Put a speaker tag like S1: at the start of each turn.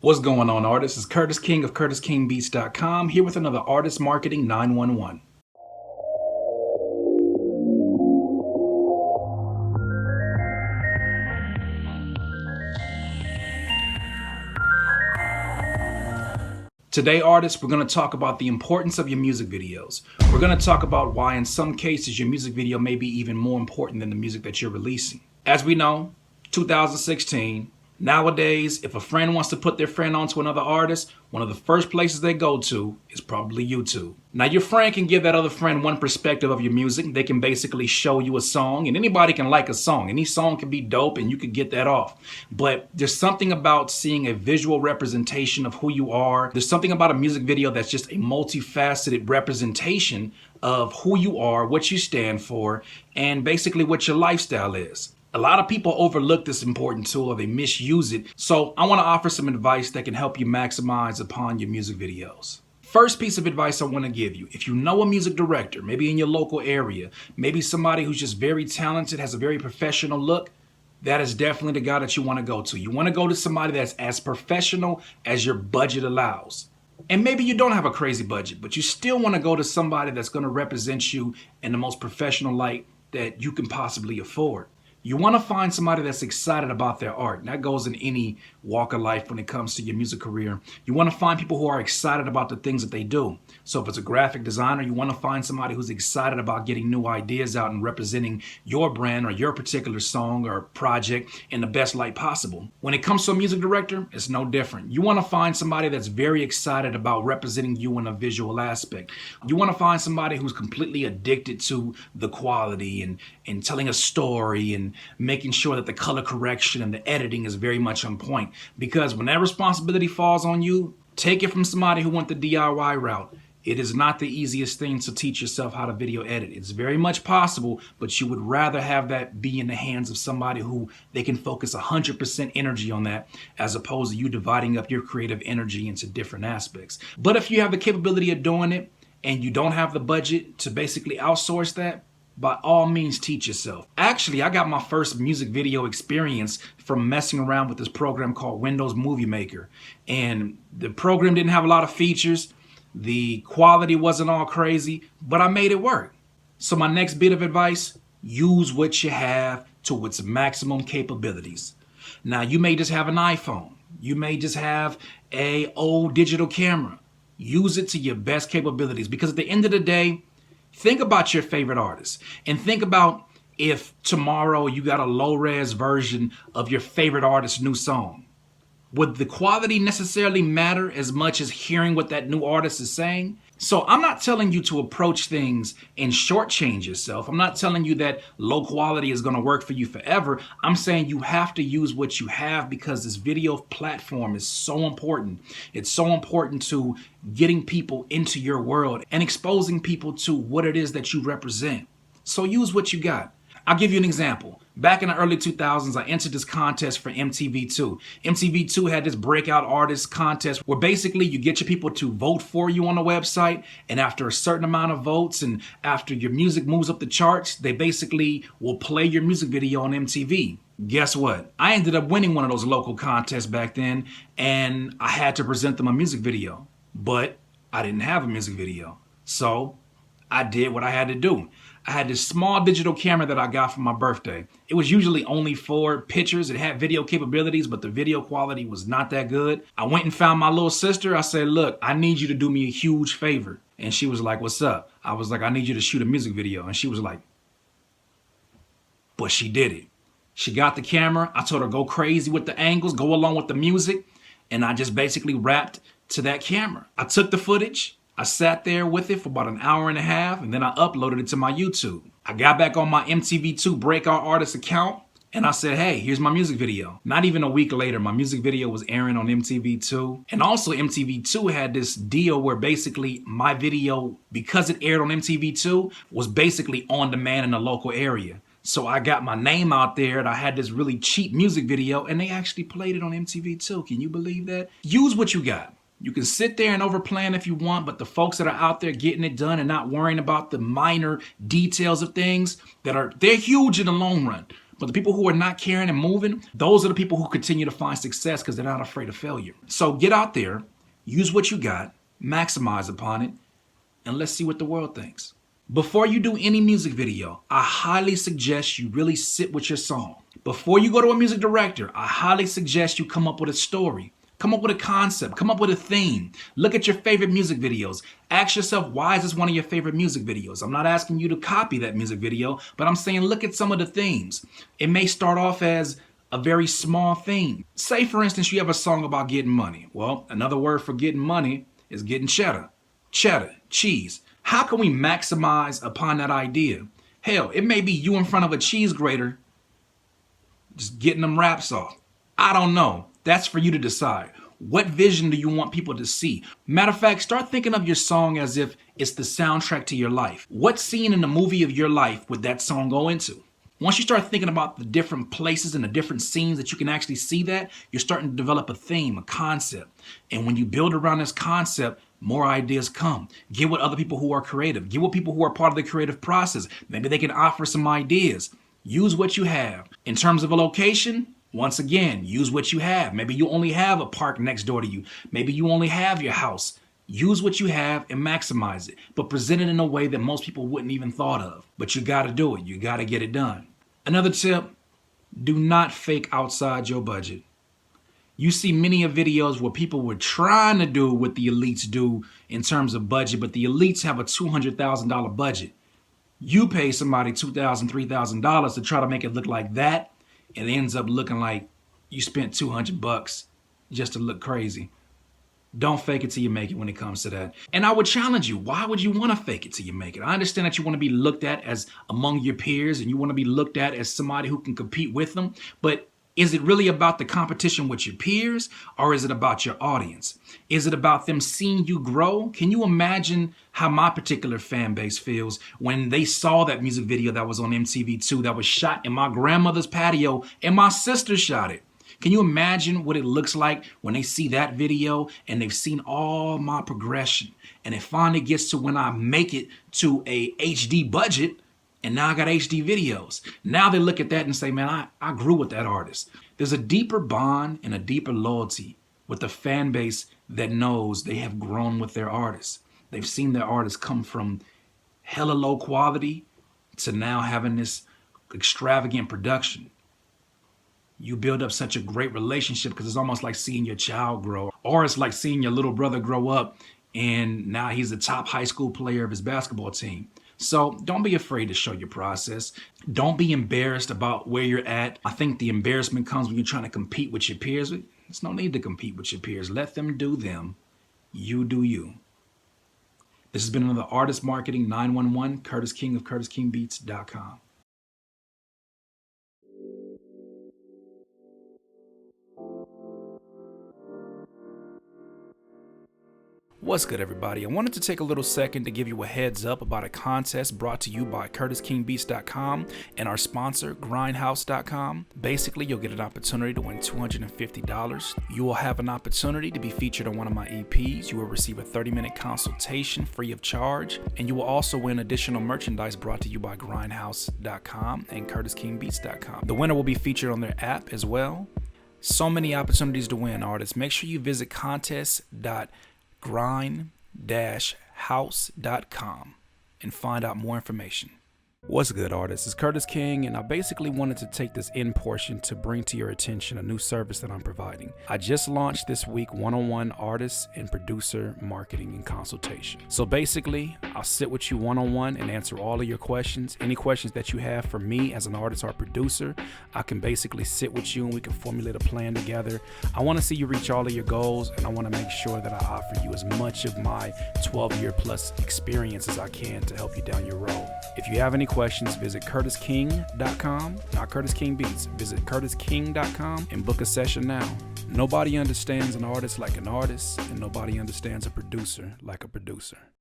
S1: What's going on, artists? It's Curtis King of CurtisKingBeats.com here with another Artist Marketing 911. Today, artists, we're going to talk about the importance of your music videos. We're going to talk about why in some cases your music video may be even more important than the music that you're releasing. As we know, 2016, nowadays, if a friend wants to put their friend onto another artist, one of the first places they go to is probably YouTube. Now, your friend can give that other friend one perspective of your music. They can basically show you a song, and anybody can like a song. Any song can be dope, and you can get that off. But there's something about seeing a visual representation of who you are. There's something about a music video that's just a multifaceted representation of who you are, what you stand for, and basically what your lifestyle is. A lot of people overlook this important tool or they misuse it. So I want to offer some advice that can help you maximize upon your music videos. First piece of advice I want to give you, if you know a music director, maybe in your local area, maybe somebody who's just very talented, has a very professional look, that is definitely the guy that you want to go to. You want to go to somebody that's as professional as your budget allows. And maybe you don't have a crazy budget, but you still want to go to somebody that's going to represent you in the most professional light that you can possibly afford. You want to find somebody that's excited about their art. And that goes in any walk of life when it comes to your music career. You want to find people who are excited about the things that they do. So if it's a graphic designer, you want to find somebody who's excited about getting new ideas out and representing your brand or your particular song or project in the best light possible. When it comes to a music director, it's no different. You want to find somebody that's very excited about representing you in a visual aspect. You want to find somebody who's completely addicted to the quality and telling a story and making sure that the color correction and the editing is very much on point. Because when that responsibility falls on you, take it from somebody who went the DIY route. It is not the easiest thing to teach yourself how to video edit. It's very much possible, but you would rather have that be in the hands of somebody who they can focus 100% energy on that, as opposed to you dividing up your creative energy into different aspects. But if you have the capability of doing it and you don't have the budget to basically outsource that, by all means, teach yourself. Actually, I got my first music video experience from messing around with this program called Windows Movie Maker. And the program didn't have a lot of features. The quality wasn't all crazy, but I made it work. So my next bit of advice, use what you have to its maximum capabilities. Now, you may just have an iPhone. You may just have an old digital camera. Use it to your best capabilities, because at the end of the day, think about your favorite artists and think about if tomorrow you got a low-res version of your favorite artist's new song. Would the quality necessarily matter as much as hearing what that new artist is saying? So I'm not telling you to approach things and shortchange yourself. I'm not telling you that low quality is going to work for you forever. I'm saying you have to use what you have, because this video platform is so important. It's so important to getting people into your world and exposing people to what it is that you represent. So use what you got. I'll give you an example. Back in the early 2000s, I entered this contest for MTV2. MTV2 had this breakout artist contest where basically you get your people to vote for you on the website, and after a certain amount of votes and after your music moves up the charts, they basically will play your music video on MTV. Guess what? I ended up winning one of those local contests back then, and I had to present them a music video, but I didn't have a music video. So I did what I had to do. I had this small digital camera that I got for my birthday. It was usually only 4 pictures. It had video capabilities, but the video quality was not that good. I went and found my little sister. I said, look, I need you to do me a huge favor. And she was like, what's up? I was like, I need you to shoot a music video. And she was like, but she did it. She got the camera. I told her, go crazy with the angles, go along with the music. And I just basically rapped to that camera. I took the footage. I sat there with it for about an hour and a half, and then I uploaded it to my YouTube. I got back on my MTV2 Breakout Artist account, and I said, hey, here's my music video. Not even a week later, my music video was airing on MTV2. And also MTV2 had this deal where basically my video, because it aired on MTV2, was basically on demand in the local area. So I got my name out there and I had this really cheap music video, and they actually played it on MTV2. Can you believe that? Use what you got. You can sit there and overplan if you want, but the folks that are out there getting it done and not worrying about the minor details of things they're huge in the long run. But the people who are not caring and moving, those are the people who continue to find success because they're not afraid of failure. So get out there, use what you got, maximize upon it, and let's see what the world thinks. Before you do any music video, I highly suggest you really sit with your song. Before you go to a music director, I highly suggest you come up with a story. Come up with a concept, come up with a theme. Look at your favorite music videos. Ask yourself, why is this one of your favorite music videos? I'm not asking you to copy that music video, but I'm saying look at some of the themes. It may start off as a very small theme. Say, for instance, you have a song about getting money. Well, another word for getting money is getting cheddar. Cheddar, cheese. How can we maximize upon that idea? Hell, it may be you in front of a cheese grater, just getting them wraps off. I don't know. That's for you to decide. What vision do you want people to see? Matter of fact, start thinking of your song as if it's the soundtrack to your life. What scene in the movie of your life would that song go into? Once you start thinking about the different places and the different scenes that you can actually see that, you're starting to develop a theme, a concept. And when you build around this concept, more ideas come. Get with other people who are creative. Get with people who are part of the creative process. Maybe they can offer some ideas. Use what you have. In terms of a location, once again, use what you have. Maybe you only have a park next door to you. Maybe you only have your house. Use what you have and maximize it, but present it in a way that most people wouldn't even thought of. But you got to do it. You got to get it done. Another tip, do not fake outside your budget. You see many of videos where people were trying to do what the elites do in terms of budget, but the elites have a $200,000 budget. You pay somebody $2,000, $3,000 to try to make it look like that, and it ends up looking like you spent $200 just to look crazy. Don't fake it till you make it when it comes to that. And I would challenge you, why would you want to fake it till you make it? I understand that you want to be looked at as among your peers and you want to be looked at as somebody who can compete with them, but is it really about the competition with your peers, or is it about your audience? Is it about them seeing you grow? Can you imagine how my particular fan base feels when they saw that music video that was on MTV2 that was shot in my grandmother's patio and my sister shot it? Can you imagine what it looks like when they see that video and they've seen all my progression and it finally gets to when I make it to a HD budget? And now I got HD videos. Now they look at that and say, man, I grew with that artist. There's a deeper bond and a deeper loyalty with the fan base that knows they have grown with their artists. They've seen their artists come from hella low quality to now having this extravagant production. You build up such a great relationship because it's almost like seeing your child grow, or it's like seeing your little brother grow up and now he's the top high school player of his basketball team. So don't be afraid to show your process. Don't be embarrassed about where you're at. I think the embarrassment comes when you're trying to compete with your peers. There's no need to compete with your peers. Let them do them. You do you. This has been another Artist Marketing 911, Curtis King of CurtisKingBeats.com. What's good, everybody? I wanted to take a little second to give you a heads up about a contest brought to you by CurtisKingBeats.com and our sponsor, Grindhouse.com. Basically, you'll get an opportunity to win $250. You will have an opportunity to be featured on one of my EPs. You will receive a 30-minute consultation free of charge, and you will also win additional merchandise brought to you by Grindhouse.com and CurtisKingBeats.com. The winner will be featured on their app as well. So many opportunities to win, artists. Make sure you visit contest.grind-house.com and find out more information. What's good, artists? It's Curtis King, and I basically wanted to take this end portion to bring to your attention a new service that I'm providing. I just launched this week one-on-one artist and producer marketing and consultation. So basically, I'll sit with you one-on-one and answer all of your questions. Any questions that you have for me as an artist or producer, I can basically sit with you and we can formulate a plan together. I want to see you reach all of your goals, and I want to make sure that I offer you as much of my 12-year plus experience as I can to help you down your road. If you have any questions, visit CurtisKing.com, not Curtis King Beats. Visit CurtisKing.com and book a session now. Nobody understands an artist like an artist, and nobody understands a producer like a producer.